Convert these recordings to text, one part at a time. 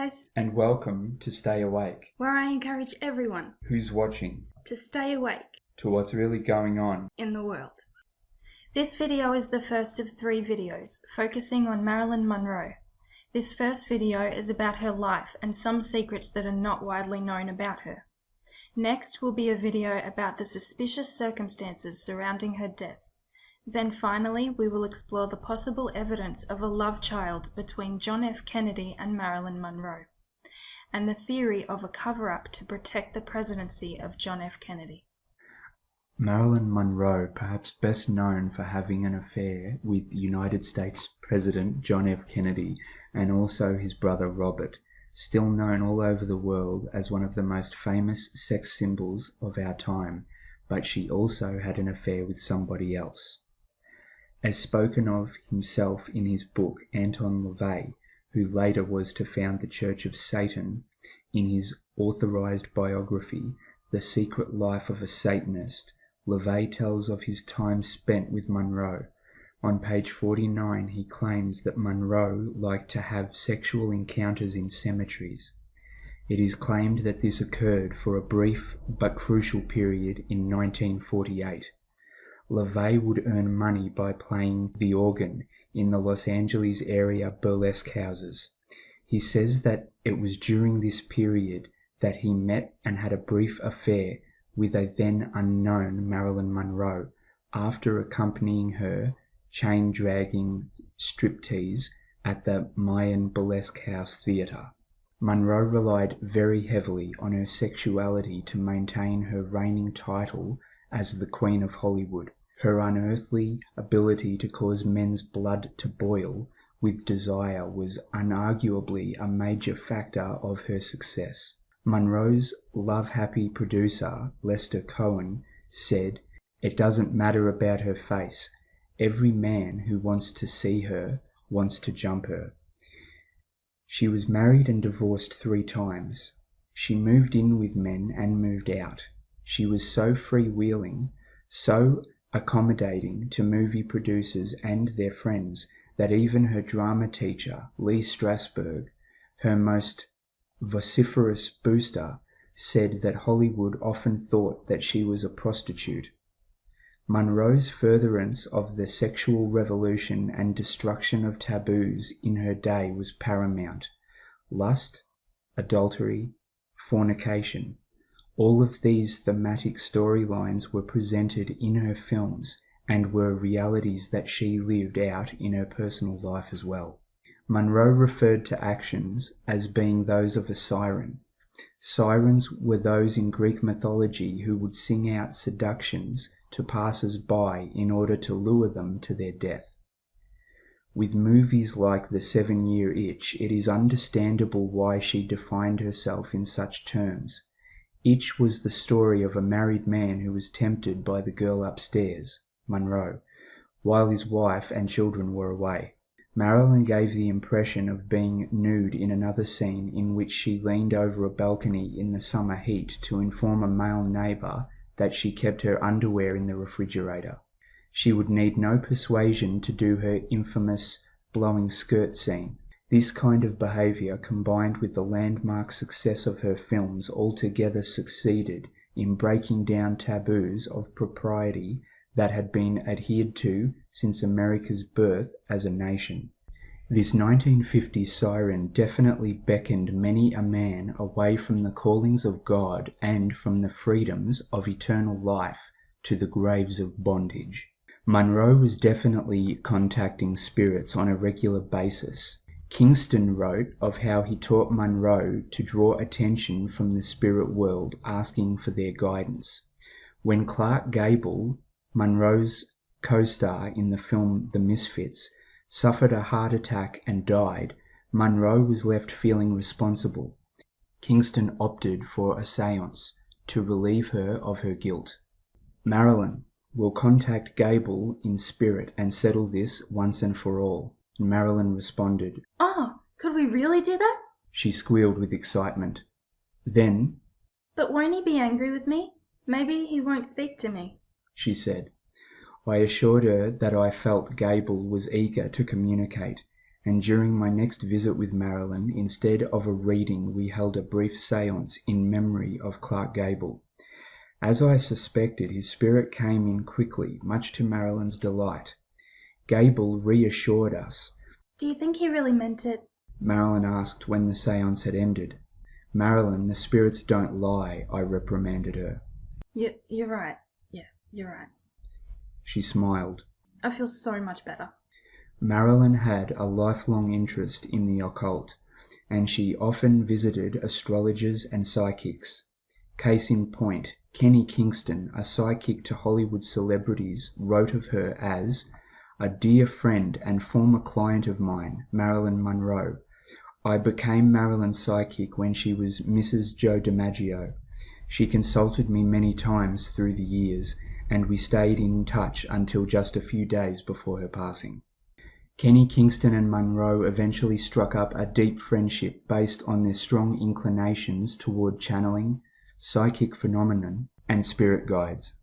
guys, and welcome to Stay Awake, where I encourage everyone who's watching, to stay awake to what's really going on in the world. This video is the first of 3 videos focusing on Marilyn Monroe. This first video is about her life and some secrets that are not widely known about her. Next will be a video about the suspicious circumstances surrounding her death. Then finally, we will explore the possible evidence of a love child between John F. Kennedy and Marilyn Monroe, and the theory of a cover-up to protect the presidency of John F. Kennedy. Marilyn Monroe, perhaps best known for having an affair with United States President John F. Kennedy and also his brother Robert, still known all over the world as one of the most famous sex symbols of our time, but she also had an affair with somebody else. As spoken of himself in his book Anton LaVey, who later was to found the Church of Satan, in his authorized biography, The Secret Life of a Satanist, LaVey tells of his time spent with Monroe. On page 49 he claims that Monroe liked to have sexual encounters in cemeteries. It is claimed that this occurred for a brief but crucial period in 1948. LaVey would earn money by playing the organ in the Los Angeles area burlesque houses. He says that it was during this period that he met and had a brief affair with a then unknown Marilyn Monroe after accompanying her chain-dragging striptease at the Mayan Burlesque House Theatre. Monroe relied very heavily on her sexuality to maintain her reigning title as the Queen of Hollywood. Her unearthly ability to cause men's blood to boil with desire was unarguably a major factor of her success. Monroe's love-happy producer, Lester Cohen, said, "It doesn't matter about her face. Every man who wants to see her wants to jump her." She was married and divorced 3 times. She moved in with men and moved out. She was so freewheeling, so accommodating to movie producers and their friends that even her drama teacher, Lee Strasberg, her most vociferous booster, said that Hollywood often thought that she was a prostitute. Monroe's furtherance of the sexual revolution and destruction of taboos in her day was paramount. Lust, adultery, fornication. All of these thematic storylines were presented in her films and were realities that she lived out in her personal life as well. Monroe referred to actions as being those of a siren. Sirens were those in Greek mythology who would sing out seductions to passers-by in order to lure them to their death. With movies like The 7-Year Itch, it is understandable why she defined herself in such terms. Itch was the story of a married man who was tempted by the girl upstairs, Monroe, while his wife and children were away. Marilyn gave the impression of being nude in another scene in which she leaned over a balcony in the summer heat to inform a male neighbor that she kept her underwear in the refrigerator. She would need no persuasion to do her infamous blowing skirt scene. This kind of behavior, combined with the landmark success of her films, altogether succeeded in breaking down taboos of propriety that had been adhered to since America's birth as a nation. This 1950s siren definitely beckoned many a man away from the callings of God and from the freedoms of eternal life to the graves of bondage. Monroe was definitely contacting spirits on a regular basis. Kingston wrote of how he taught Monroe to draw attention from the spirit world, asking for their guidance. When Clark Gable, Monroe's co-star in the film The Misfits, suffered a heart attack and died, Monroe was left feeling responsible. Kingston opted for a séance to relieve her of her guilt. "Marilyn will contact Gable in spirit and settle this once and for all." Marilyn responded, "Oh, could we really do that?" She squealed with excitement. Then, "But won't he be angry with me? Maybe he won't speak to me," she said. I assured her that I felt Gable was eager to communicate, and during my next visit with Marilyn, instead of a reading, we held a brief séance in memory of Clark Gable. As I suspected, his spirit came in quickly, much to Marilyn's delight. Gable reassured us. Do you think he really meant it? Marilyn asked when the séance had ended. Marilyn, the spirits don't lie, I reprimanded her. You're right. Yeah, you're right. She smiled. I feel so much better. Marilyn had a lifelong interest in the occult, and she often visited astrologers and psychics. Case in point, Kenny Kingston, a psychic to Hollywood celebrities, wrote of her as a dear friend and former client of mine, Marilyn Monroe. I became Marilyn's psychic when she was Mrs. Joe DiMaggio. She consulted me many times through the years, and we stayed in touch until just a few days before her passing. Kenny Kingston and Monroe eventually struck up a deep friendship based on their strong inclinations toward channeling, psychic phenomenon, and spirit guides.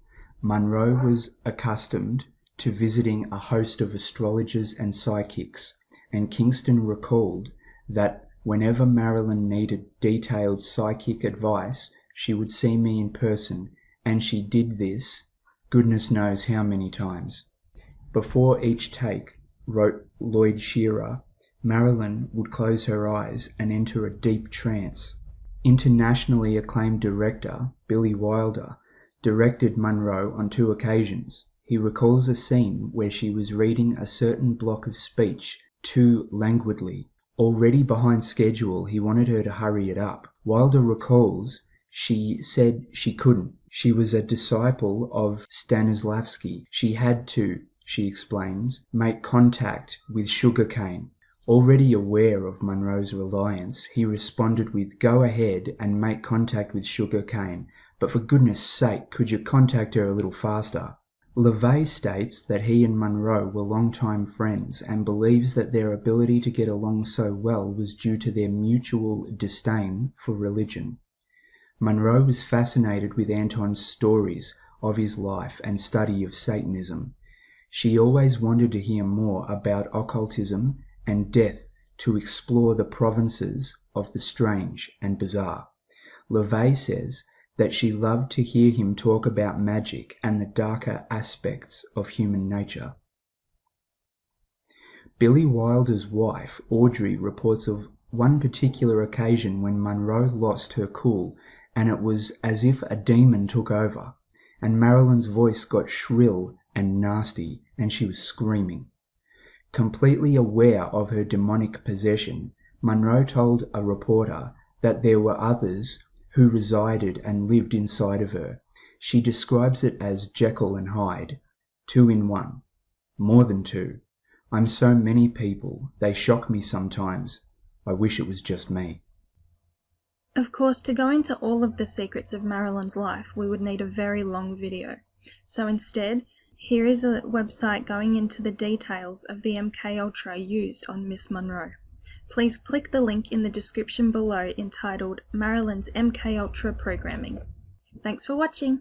Monroe was accustomed to visiting a host of astrologers and psychics, and Kingston recalled that whenever Marilyn needed detailed psychic advice, she would see me in person, and she did this, goodness knows how many times. Before each take, wrote Lloyd Shearer, Marilyn would close her eyes and enter a deep trance. Internationally acclaimed director Billy Wilder directed Monroe on 2 occasions. He recalls a scene where she was reading a certain block of speech too languidly. Already behind schedule, he wanted her to hurry it up. Wilder recalls she said she couldn't. She was a disciple of Stanislavski. She had to, she explains, make contact with sugarcane. Already aware of Monroe's reliance, he responded with, "Go ahead and make contact with sugarcane, but for goodness sake, could you contact her a little faster?" LaVey states that he and Monroe were longtime friends and believes that their ability to get along so well was due to their mutual disdain for religion. Monroe was fascinated with Anton's stories of his life and study of Satanism. She always wanted to hear more about occultism and death, to explore the provinces of the strange and bizarre. LaVey says that she loved to hear him talk about magic and the darker aspects of human nature. Billy Wilder's wife, Audrey, reports of one particular occasion when Monroe lost her cool, and it was as if a demon took over, and Marilyn's voice got shrill and nasty, and she was screaming. Completely aware of her demonic possession, Monroe told a reporter that there were others who resided and lived inside of her. She describes it as Jekyll and Hyde, 2 in 1, more than 2. I'm so many people, they shock me sometimes. I wish it was just me. Of course, to go into all of the secrets of Marilyn's life, we would need a very long video. So instead, here is a website going into the details of the MK Ultra used on Miss Monroe. Please click the link in the description below entitled Marilyn's MK Ultra Programming. Thanks for watching.